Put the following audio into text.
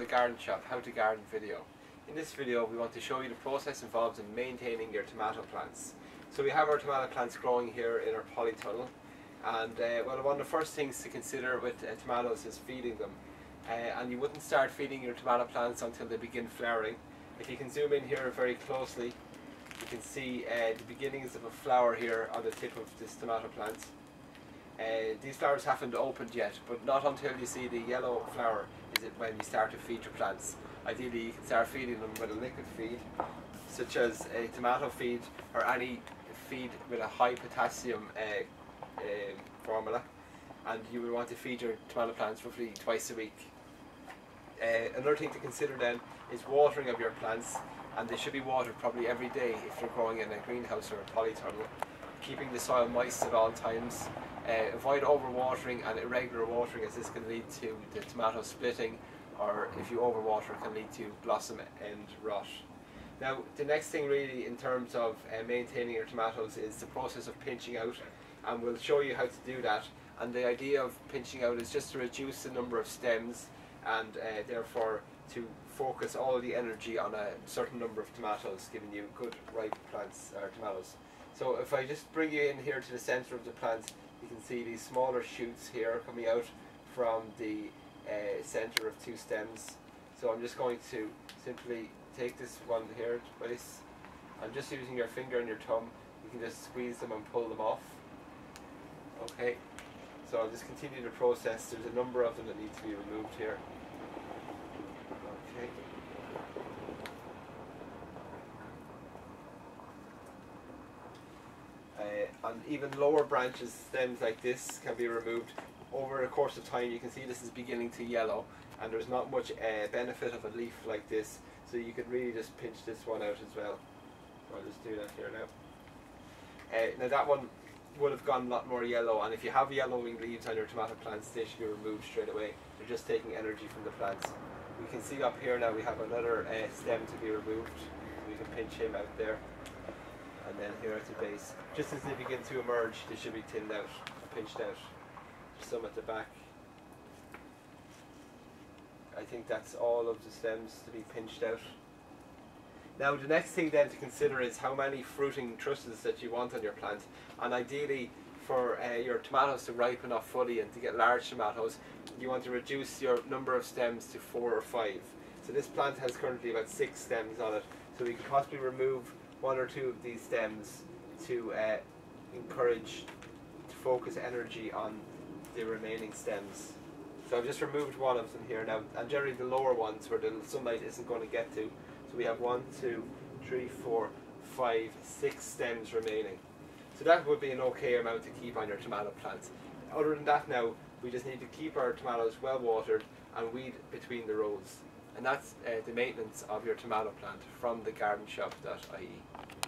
The Garden Shop How to Garden video. In this video we want to show you the process involved in maintaining your tomato plants. So we have our tomato plants growing here in our polytunnel, and well, one of the first things to consider with tomatoes is feeding them, and you wouldn't start feeding your tomato plants until they begin flowering. If you can zoom in here very closely, you can see the beginnings of a flower here on the tip of this tomato plant. These flowers haven't opened yet, but not until you see the yellow flower is it when you start to feed your plants. Ideally you can start feeding them with a liquid feed, such as a tomato feed or any feed with a high potassium formula, and you will want to feed your tomato plants roughly twice a week. Another thing to consider then is watering of your plants, and they should be watered probably every day if they're growing in a greenhouse or a polytunnel, keeping the soil moist at all times. Avoid overwatering and irregular watering, as this can lead to the tomato splitting, or if you overwater it can lead to blossom end rot. Now the next thing really in terms of maintaining your tomatoes is the process of pinching out, and we'll show you how to do that. And the idea of pinching out is just to reduce the number of stems and therefore to focus all the energy on a certain number of tomatoes, giving you good ripe plants or tomatoes. So if I just bring you in here to the center of the plant, you can see these smaller shoots here coming out from the center of two stems. So I'm just going to simply take this one here to place, and just using your finger and your thumb you can just squeeze them and pull them off. Okay, so I'll just continue the process. There's a number of them that need to be removed here. Okay. And even lower branches, stems like this, can be removed. Over the course of time you can see this is beginning to yellow, and there's not much benefit of a leaf like this, so you can really just pinch this one out as well. I'll just do that here now. Now that one would have gone a lot more yellow, and if you have yellowing leaves on your tomato plants, they should be removed straight away. They're just taking energy from the plants. We can see up here now we have another stem to be removed. We can pinch him out there. And then here at the base, just as they begin to emerge, they should be thinned out, pinched out. There's some at the back. I think that's all of the stems to be pinched out. Now the next thing then to consider is how many fruiting trusses that you want on your plant, and ideally for your tomatoes to ripen up fully and to get large tomatoes, you want to reduce your number of stems to 4 or 5. So this plant has currently about 6 stems on it, so we could possibly remove 1 or 2 of these stems to encourage to focus energy on the remaining stems. So I've just removed one of them here now, and generally the lower ones where the sunlight isn't going to get to. So we have 1, 2, 3, 4, 5, 6 stems remaining. So that would be an okay amount to keep on your tomato plants. Other than that now, we just need to keep our tomatoes well watered and weed between the rows. And that's the maintenance of your tomato plant from thegardenshop.ie.